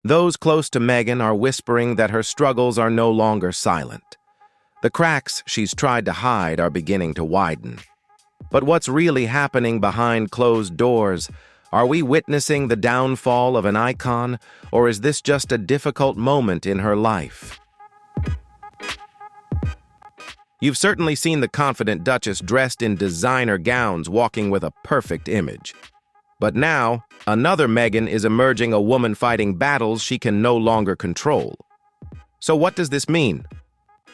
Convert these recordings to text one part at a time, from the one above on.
Those close to Meghan are whispering that her struggles are no longer silent. The cracks she's tried to hide are beginning to widen. But what's really happening behind closed doors? Are we witnessing the downfall of an icon, or is this just a difficult moment in her life? You've certainly seen the confident Duchess dressed in designer gowns walking with a perfect image. But now, another Meghan is emerging, a woman fighting battles she can no longer control. So what does this mean?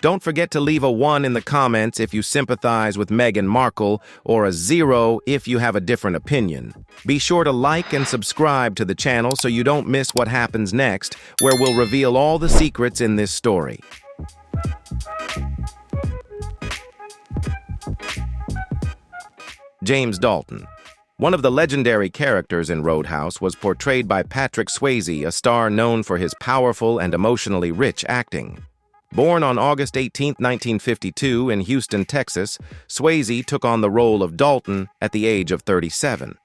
Don't forget to leave a 1 in the comments if you sympathize with Meghan Markle, or a 0 if you have a different opinion. Be sure to like and subscribe to the channel so you don't miss what happens next, where we'll reveal all the secrets in this story. James Dalton. One of the legendary characters in Roadhouse was portrayed by Patrick Swayze, a star known for his powerful and emotionally rich acting. Born on August 18, 1952 in Houston, Texas, Swayze took on the role of Dalton at the age of 37.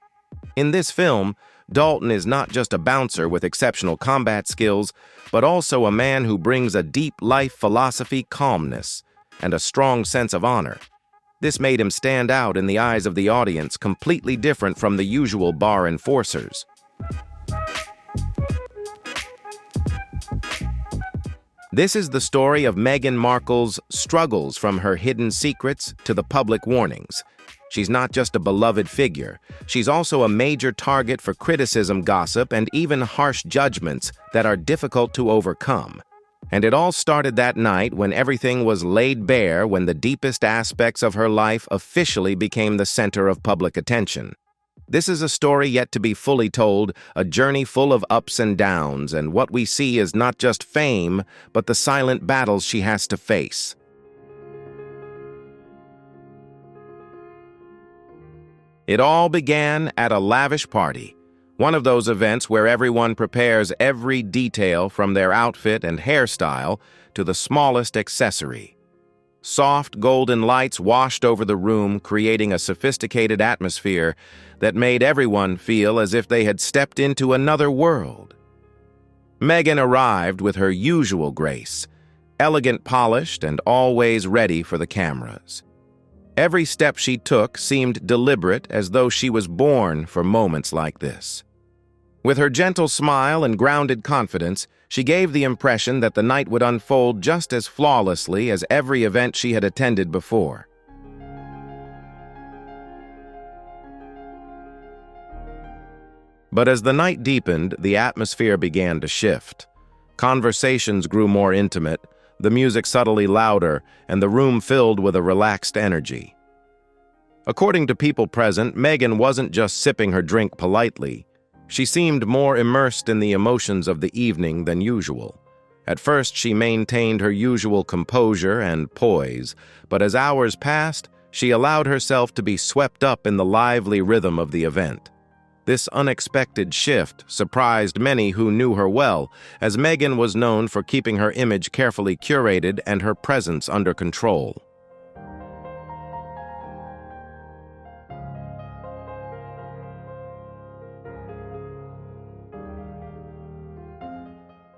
In this film, Dalton is not just a bouncer with exceptional combat skills, but also a man who brings a deep life philosophy, calmness, and a strong sense of honor. This made him stand out in the eyes of the audience, completely different from the usual bar enforcers. This is the story of Meghan Markle's struggles, from her hidden secrets to the public warnings. She's not just a beloved figure, she's also a major target for criticism, gossip, and even harsh judgments that are difficult to overcome. And it all started that night when everything was laid bare, when the deepest aspects of her life officially became the center of public attention. This is a story yet to be fully told, a journey full of ups and downs, and what we see is not just fame, but the silent battles she has to face. It all began at a lavish party. One of those events where everyone prepares every detail, from their outfit and hairstyle to the smallest accessory. Soft golden lights washed over the room, creating a sophisticated atmosphere that made everyone feel as if they had stepped into another world. Meghan arrived with her usual grace, elegant, polished, and always ready for the cameras. Every step she took seemed deliberate, as though she was born for moments like this. With her gentle smile and grounded confidence, she gave the impression that the night would unfold just as flawlessly as every event she had attended before. But as the night deepened, the atmosphere began to shift. Conversations grew more intimate, the music subtly louder, and the room filled with a relaxed energy. According to people present, Meghan wasn't just sipping her drink politely. She seemed more immersed in the emotions of the evening than usual. At first, she maintained her usual composure and poise, but as hours passed, she allowed herself to be swept up in the lively rhythm of the event. This unexpected shift surprised many who knew her well, as Meghan was known for keeping her image carefully curated and her presence under control.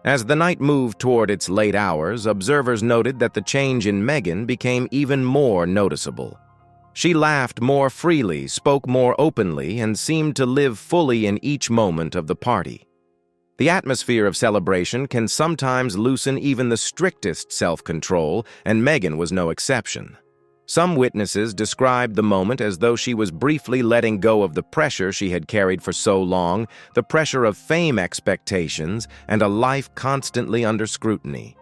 As the night moved toward its late hours, observers noted that the change in Meghan became even more noticeable. She laughed more freely, spoke more openly, and seemed to live fully in each moment of the party. The atmosphere of celebration can sometimes loosen even the strictest self-control, and Meghan was no exception. Some witnesses described the moment as though she was briefly letting go of the pressure she had carried for so long, the pressure of fame, expectations, and a life constantly under scrutiny.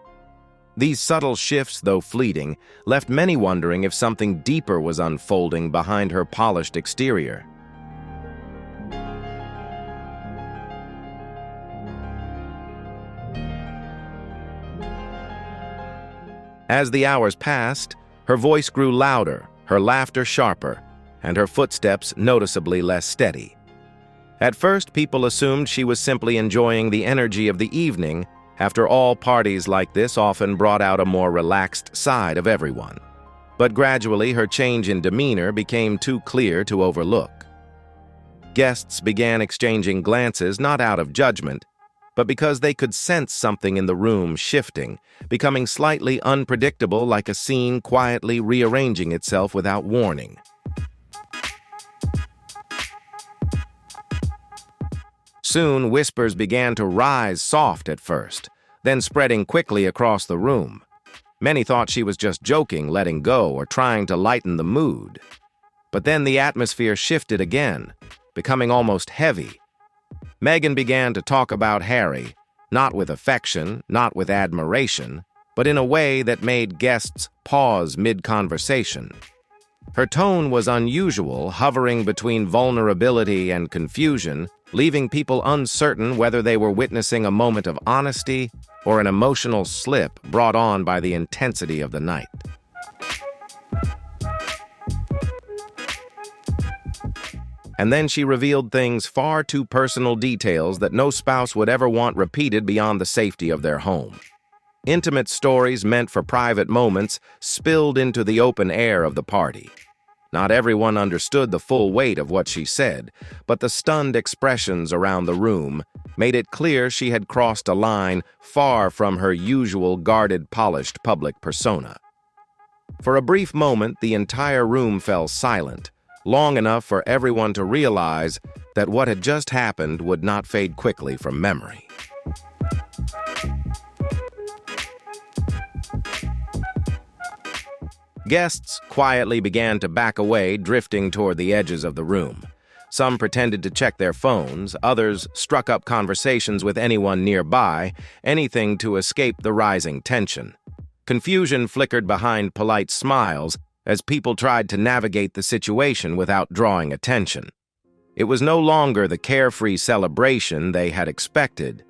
These subtle shifts, though fleeting, left many wondering if something deeper was unfolding behind her polished exterior. As the hours passed, her voice grew louder, her laughter sharper, and her footsteps noticeably less steady. At first, people assumed she was simply enjoying the energy of the evening. After all, parties like this often brought out a more relaxed side of everyone. But gradually, her change in demeanor became too clear to overlook. Guests began exchanging glances, not out of judgment, but because they could sense something in the room shifting, becoming slightly unpredictable, like a scene quietly rearranging itself without warning. Soon, whispers began to rise soft at first, then spreading quickly across the room. Many thought she was just joking, letting go, or trying to lighten the mood. But then the atmosphere shifted again, becoming almost heavy. Meghan began to talk about Harry, not with affection, not with admiration, but in a way that made guests pause mid-conversation. Her tone was unusual, hovering between vulnerability and confusion, leaving people uncertain whether they were witnessing a moment of honesty or an emotional slip brought on by the intensity of the night. And then she revealed things, far too personal details that no spouse would ever want repeated beyond the safety of their home. Intimate stories meant for private moments spilled into the open air of the party. Not everyone understood the full weight of what she said, but the stunned expressions around the room made it clear she had crossed a line far from her usual guarded, polished public persona. For a brief moment, the entire room fell silent, long enough for everyone to realize that what had just happened would not fade quickly from memory. Guests quietly began to back away, drifting toward the edges of the room. Some pretended to check their phones, others struck up conversations with anyone nearby, anything to escape the rising tension. Confusion flickered behind polite smiles as people tried to navigate the situation without drawing attention. It was no longer the carefree celebration they had expected.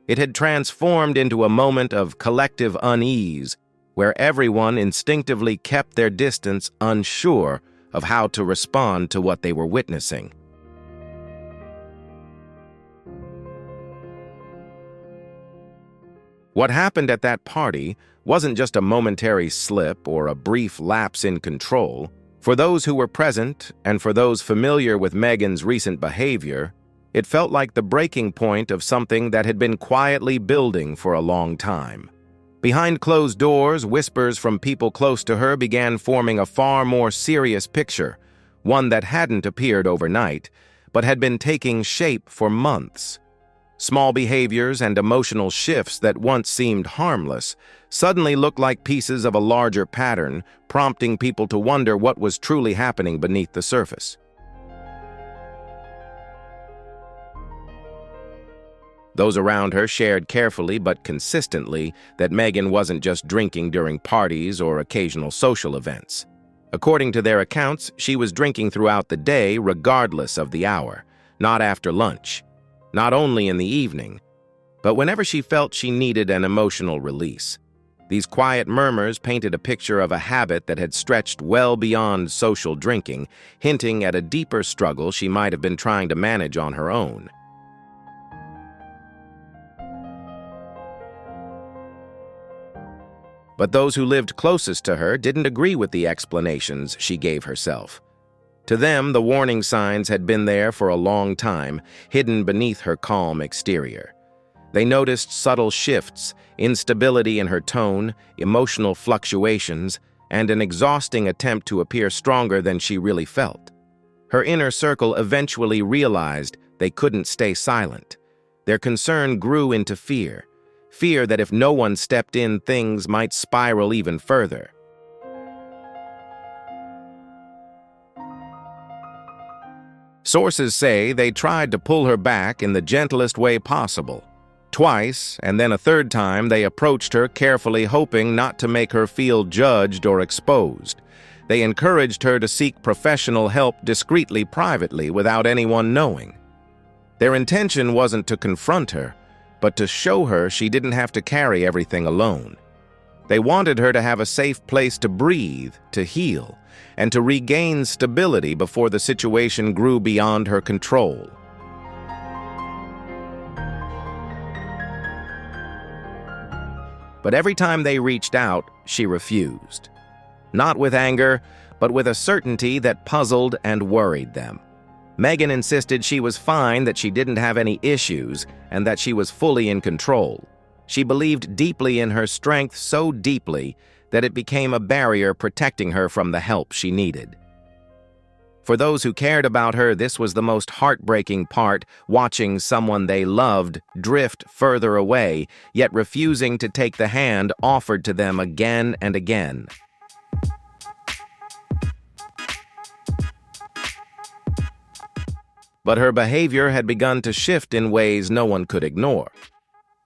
It had transformed into a moment of collective unease, where everyone instinctively kept their distance, unsure of how to respond to what they were witnessing. What happened at that party wasn't just a momentary slip or a brief lapse in control. For those who were present, and for those familiar with Meghan's recent behavior, it felt like the breaking point of something that had been quietly building for a long time. Behind closed doors, whispers from people close to her began forming a far more serious picture, one that hadn't appeared overnight, but had been taking shape for months. Small behaviors and emotional shifts that once seemed harmless suddenly looked like pieces of a larger pattern, prompting people to wonder what was truly happening beneath the surface. Those around her shared carefully but consistently that Meghan wasn't just drinking during parties or occasional social events. According to their accounts, she was drinking throughout the day regardless of the hour, not after lunch, not only in the evening, but whenever she felt she needed an emotional release. These quiet murmurs painted a picture of a habit that had stretched well beyond social drinking, hinting at a deeper struggle she might have been trying to manage on her own. But those who lived closest to her didn't agree with the explanations she gave herself. To them, the warning signs had been there for a long time, hidden beneath her calm exterior. They noticed subtle shifts, instability in her tone, emotional fluctuations, and an exhausting attempt to appear stronger than she really felt. Her inner circle eventually realized they couldn't stay silent. Their concern grew into fear that if no one stepped in, things might spiral even further. Sources say they tried to pull her back in the gentlest way possible. Twice, and then a third time, they approached her carefully, hoping not to make her feel judged or exposed. They encouraged her to seek professional help discreetly, privately, without anyone knowing. Their intention wasn't to confront her, but to show her she didn't have to carry everything alone. They wanted her to have a safe place to breathe, to heal, and to regain stability before the situation grew beyond her control. But every time they reached out, she refused. Not with anger, but with a certainty that puzzled and worried them. Meghan insisted she was fine, that she didn't have any issues, and that she was fully in control. She believed deeply in her strength, so deeply that it became a barrier protecting her from the help she needed. For those who cared about her, this was the most heartbreaking part, watching someone they loved drift further away, yet refusing to take the hand offered to them again and again. But her behavior had begun to shift in ways no one could ignore.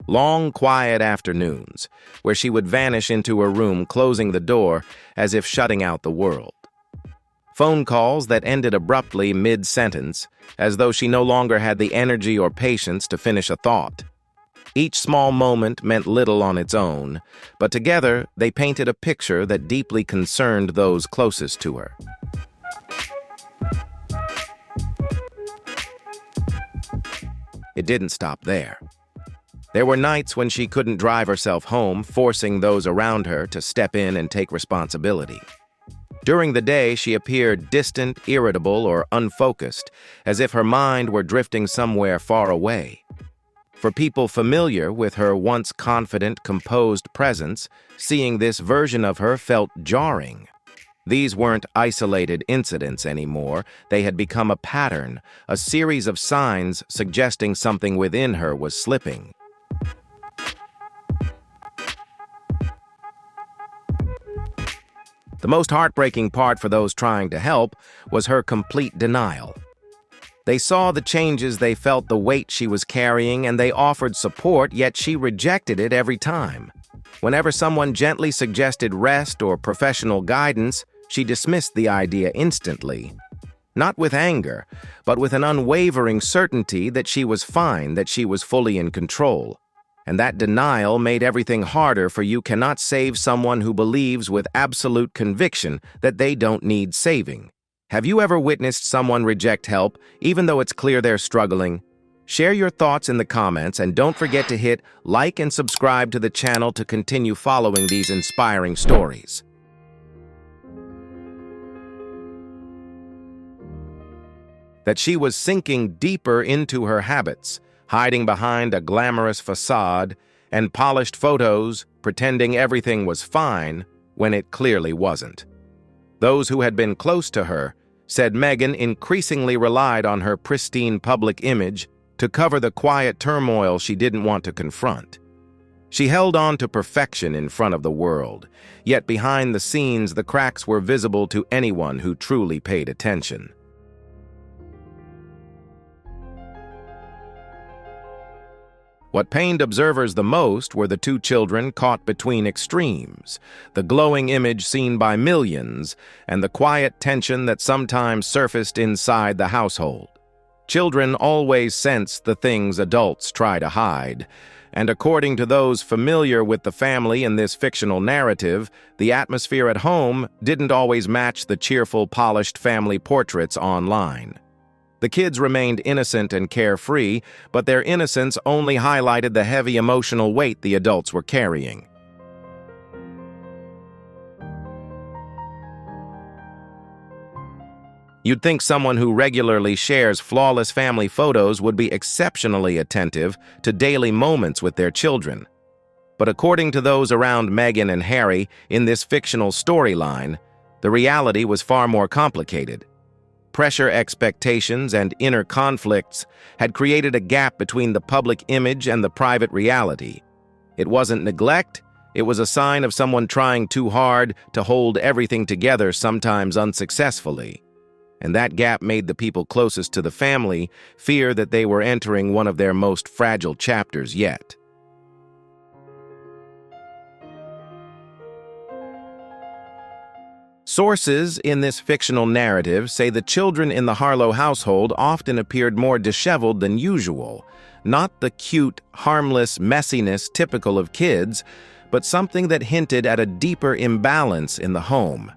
Long, quiet afternoons, where she would vanish into her room, closing the door as if shutting out the world. Phone calls that ended abruptly mid-sentence, as though she no longer had the energy or patience to finish a thought. Each small moment meant little on its own, but together they painted a picture that deeply concerned those closest to her. It didn't stop there. There were nights when she couldn't drive herself home, forcing those around her to step in and take responsibility. During the day, she appeared distant, irritable, or unfocused, as if her mind were drifting somewhere far away. For people familiar with her once confident, composed presence, seeing this version of her felt jarring. These weren't isolated incidents anymore. They had become a pattern, a series of signs suggesting something within her was slipping. The most heartbreaking part for those trying to help was her complete denial. They saw the changes, they felt the weight she was carrying, and they offered support, yet she rejected it every time. Whenever someone gently suggested rest or professional guidance, she dismissed the idea instantly. Not with anger, but with an unwavering certainty that she was fine, that she was fully in control. And that denial made everything harder, for you cannot save someone who believes with absolute conviction that they don't need saving. Have you ever witnessed someone reject help, even though it's clear they're struggling? Share your thoughts in the comments, and don't forget to hit like and subscribe to the channel to continue following these inspiring stories. That she was sinking deeper into her habits, hiding behind a glamorous facade and polished photos, pretending everything was fine when it clearly wasn't. Those who had been close to her said Meghan increasingly relied on her pristine public image to cover the quiet turmoil she didn't want to confront. She held on to perfection in front of the world, yet behind the scenes the cracks were visible to anyone who truly paid attention. What pained observers the most were the two children caught between extremes, the glowing image seen by millions, and the quiet tension that sometimes surfaced inside the household. Children always sense the things adults try to hide, and according to those familiar with the family in this fictional narrative, the atmosphere at home didn't always match the cheerful, polished family portraits online. The kids remained innocent and carefree, but their innocence only highlighted the heavy emotional weight the adults were carrying. You'd think someone who regularly shares flawless family photos would be exceptionally attentive to daily moments with their children. But according to those around Meghan and Harry in this fictional storyline, the reality was far more complicated. Pressure, expectations, and inner conflicts had created a gap between the public image and the private reality. It wasn't neglect, it was a sign of someone trying too hard to hold everything together, sometimes unsuccessfully. And that gap made the people closest to the family fear that they were entering one of their most fragile chapters yet. Sources in this fictional narrative say the children in the Harlow household often appeared more disheveled than usual, not the cute, harmless messiness typical of kids, but something that hinted at a deeper imbalance in the home.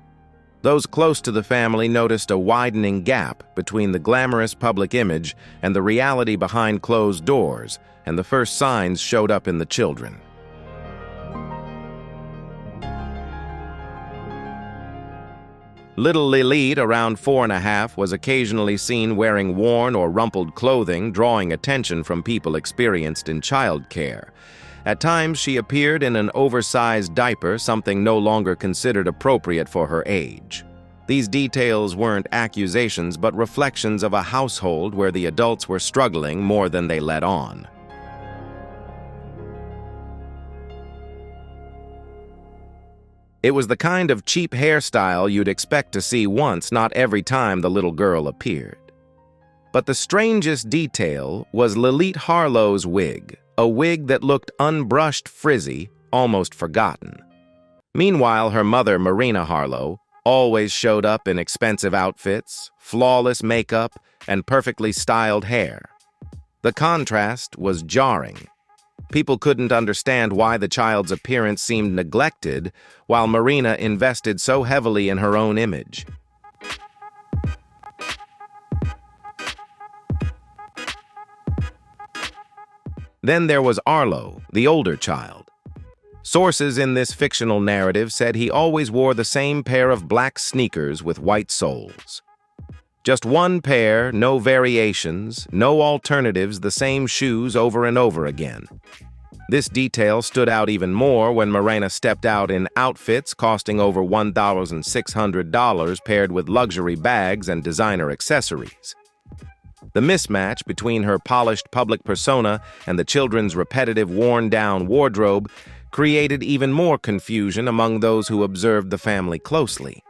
Those close to the family noticed a widening gap between the glamorous public image and the reality behind closed doors, and the first signs showed up in the children. Little Lilith, around 4.5, was occasionally seen wearing worn or rumpled clothing, drawing attention from people experienced in childcare. At times, she appeared in an oversized diaper, something no longer considered appropriate for her age. These details weren't accusations, but reflections of a household where the adults were struggling more than they let on. It was the kind of cheap hairstyle you'd expect to see once, not every time the little girl appeared. But the strangest detail was Lilith Harlow's wig, a wig that looked unbrushed, frizzy, almost forgotten. Meanwhile, her mother, Marina Harlow, always showed up in expensive outfits, flawless makeup, and perfectly styled hair. The contrast was jarring. People couldn't understand why the child's appearance seemed neglected, while Marina invested so heavily in her own image. Then there was Arlo, the older child. Sources in this fictional narrative said he always wore the same pair of black sneakers with white soles. Just one pair, no variations, no alternatives, the same shoes over and over again. This detail stood out even more when Marina stepped out in outfits costing over $1,600 paired with luxury bags and designer accessories. The mismatch between her polished public persona and the children's repetitive, worn-down wardrobe created even more confusion among those who observed the family closely.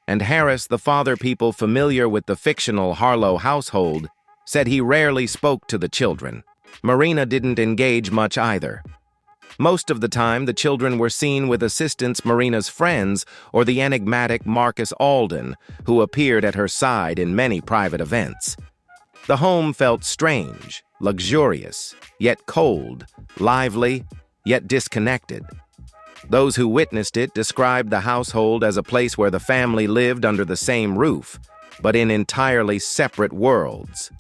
And Harris, the father, people familiar with the fictional Harlow household, said he rarely spoke to the children. Marina didn't engage much either. Most of the time, the children were seen with assistants Marina's friends or the enigmatic Marcus Alden, who appeared at her side in many private events. The home felt strange, luxurious, yet cold, lively, yet disconnected. Those who witnessed it described the household as a place where the family lived under the same roof, but in entirely separate worlds.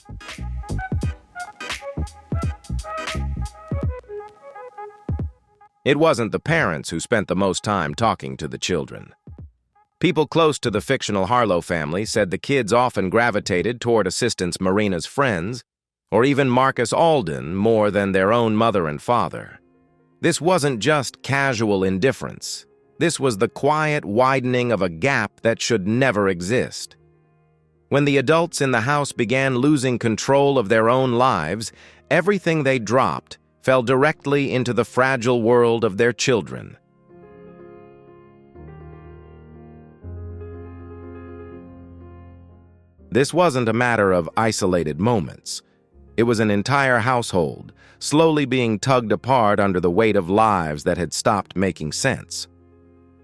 It wasn't the parents who spent the most time talking to the children. People close to the fictional Harlow family said the kids often gravitated toward assistants Marina's friends, or even Marcus Alden, more than their own mother and father. This wasn't just casual indifference. This was the quiet widening of a gap that should never exist. When the adults in the house began losing control of their own lives, everything they dropped fell directly into the fragile world of their children. This wasn't a matter of isolated moments. It was an entire household, slowly being tugged apart under the weight of lives that had stopped making sense.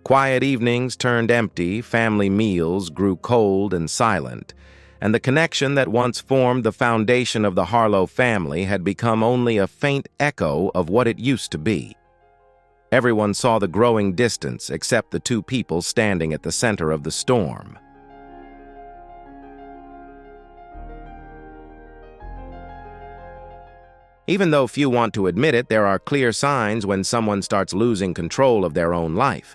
Quiet evenings turned empty, family meals grew cold and silent, and the connection that once formed the foundation of the Harlow family had become only a faint echo of what it used to be. Everyone saw the growing distance except the two people standing at the center of the storm. Even though few want to admit it, there are clear signs when someone starts losing control of their own life.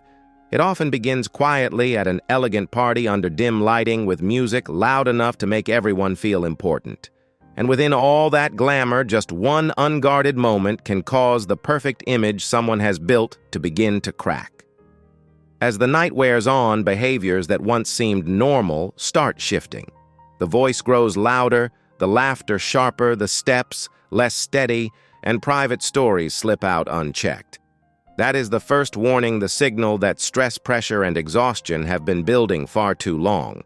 It often begins quietly at an elegant party under dim lighting with music loud enough to make everyone feel important. And within all that glamour, just one unguarded moment can cause the perfect image someone has built to begin to crack. As the night wears on, behaviors that once seemed normal start shifting. The voice grows louder, the laughter sharper, the steps less steady, and private stories slip out unchecked. That is the first warning, the signal that stress, pressure, and exhaustion have been building far too long.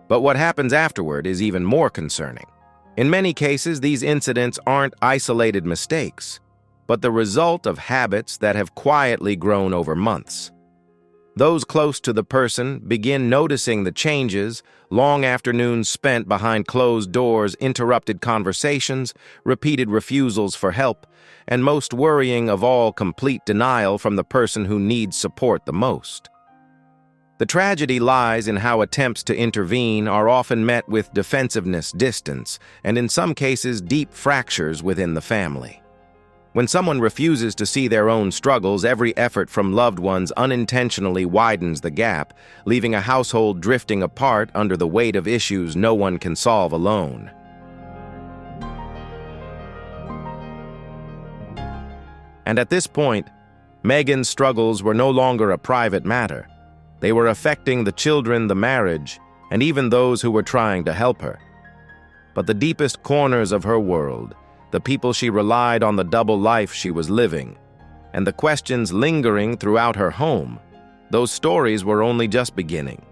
But what happens afterward is even more concerning. In many cases, these incidents aren't isolated mistakes, but the result of habits that have quietly grown over months. Those close to the person begin noticing the changes, long afternoons spent behind closed doors, interrupted conversations, repeated refusals for help, and most worrying of all, complete denial from the person who needs support the most. The tragedy lies in how attempts to intervene are often met with defensiveness, distance, and in some cases deep fractures within the family. When someone refuses to see their own struggles, every effort from loved ones unintentionally widens the gap, leaving a household drifting apart under the weight of issues no one can solve alone. And at this point, Meghan's struggles were no longer a private matter. They were affecting the children, the marriage, and even those who were trying to help her. But the deepest corners of her world, the people she relied on, the double life she was living, and the questions lingering throughout her home, those stories were only just beginning.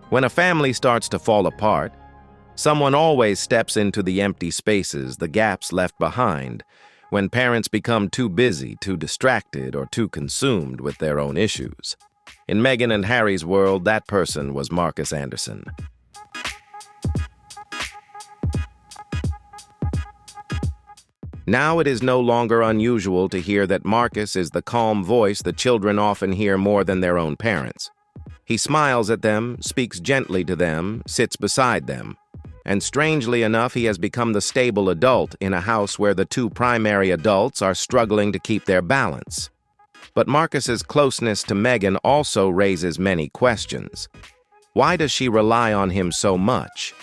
When a family starts to fall apart, someone always steps into the empty spaces, the gaps left behind, when parents become too busy, too distracted, or too consumed with their own issues. In Meghan and Harry's world, that person was Marcus Anderson. Now it is no longer unusual to hear that Marcus is the calm voice the children often hear more than their own parents. He smiles at them, speaks gently to them, sits beside them. And strangely enough, he has become the stable adult in a house where the two primary adults are struggling to keep their balance. But Marcus's closeness to Meghan also raises many questions. Why does she rely on him so much?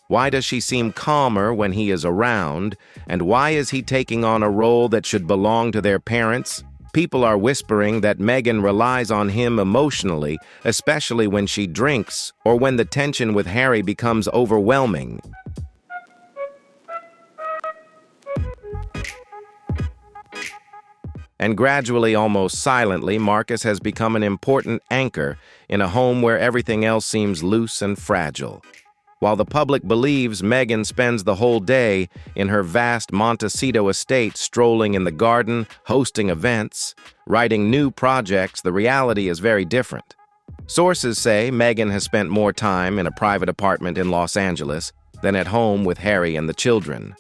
Why does she seem calmer when he is around? And why is he taking on a role that should belong to their parents? People are whispering that Meghan relies on him emotionally, especially when she drinks or when the tension with Harry becomes overwhelming. And gradually, almost silently, Marcus has become an important anchor in a home where everything else seems loose and fragile. While the public believes Meghan spends the whole day in her vast Montecito estate strolling in the garden, hosting events, writing new projects, the reality is very different. Sources say Meghan has spent more time in a private apartment in Los Angeles than at home with Harry and the children.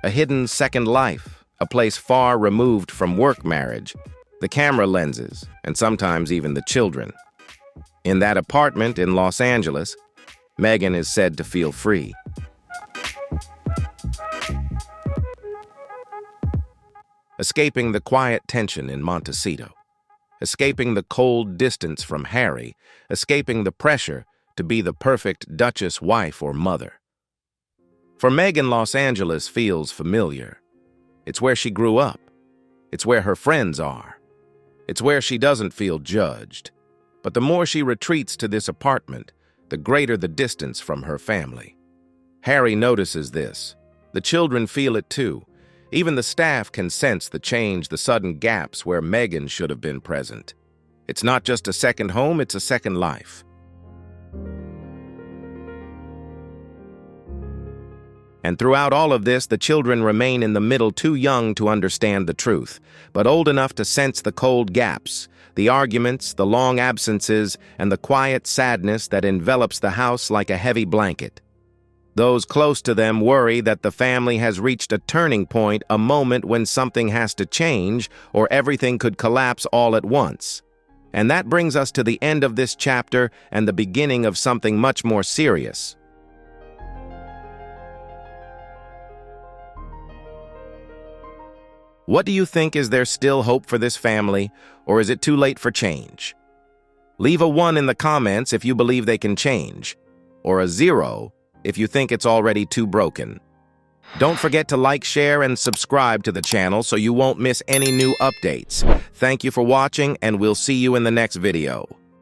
A hidden second life, a place far removed from work marriage, the camera lenses, and sometimes even the children. In that apartment in Los Angeles, Meghan is said to feel free. Escaping the quiet tension in Montecito, escaping the cold distance from Harry, escaping the pressure to be the perfect Duchess wife or mother. For Meghan, Los Angeles feels familiar. It's where she grew up. It's where her friends are. It's where she doesn't feel judged. But the more she retreats to this apartment, the greater the distance from her family. Harry notices this. The children feel it too. Even the staff can sense the change, the sudden gaps where Meghan should have been present. It's not just a second home, it's a second life. And throughout all of this, the children remain in the middle, too young to understand the truth, but old enough to sense the cold gaps, the arguments, the long absences, and the quiet sadness that envelops the house like a heavy blanket. Those close to them worry that the family has reached a turning point, a moment when something has to change or everything could collapse all at once. And that brings us to the end of this chapter and the beginning of something much more serious. What do you think? Is there still hope for this family, or is it too late for change? Leave a 1 in the comments if you believe they can change, or a 0 if you think it's already too broken. Don't forget to like, share, and subscribe to the channel so you won't miss any new updates. Thank you for watching, and we'll see you in the next video.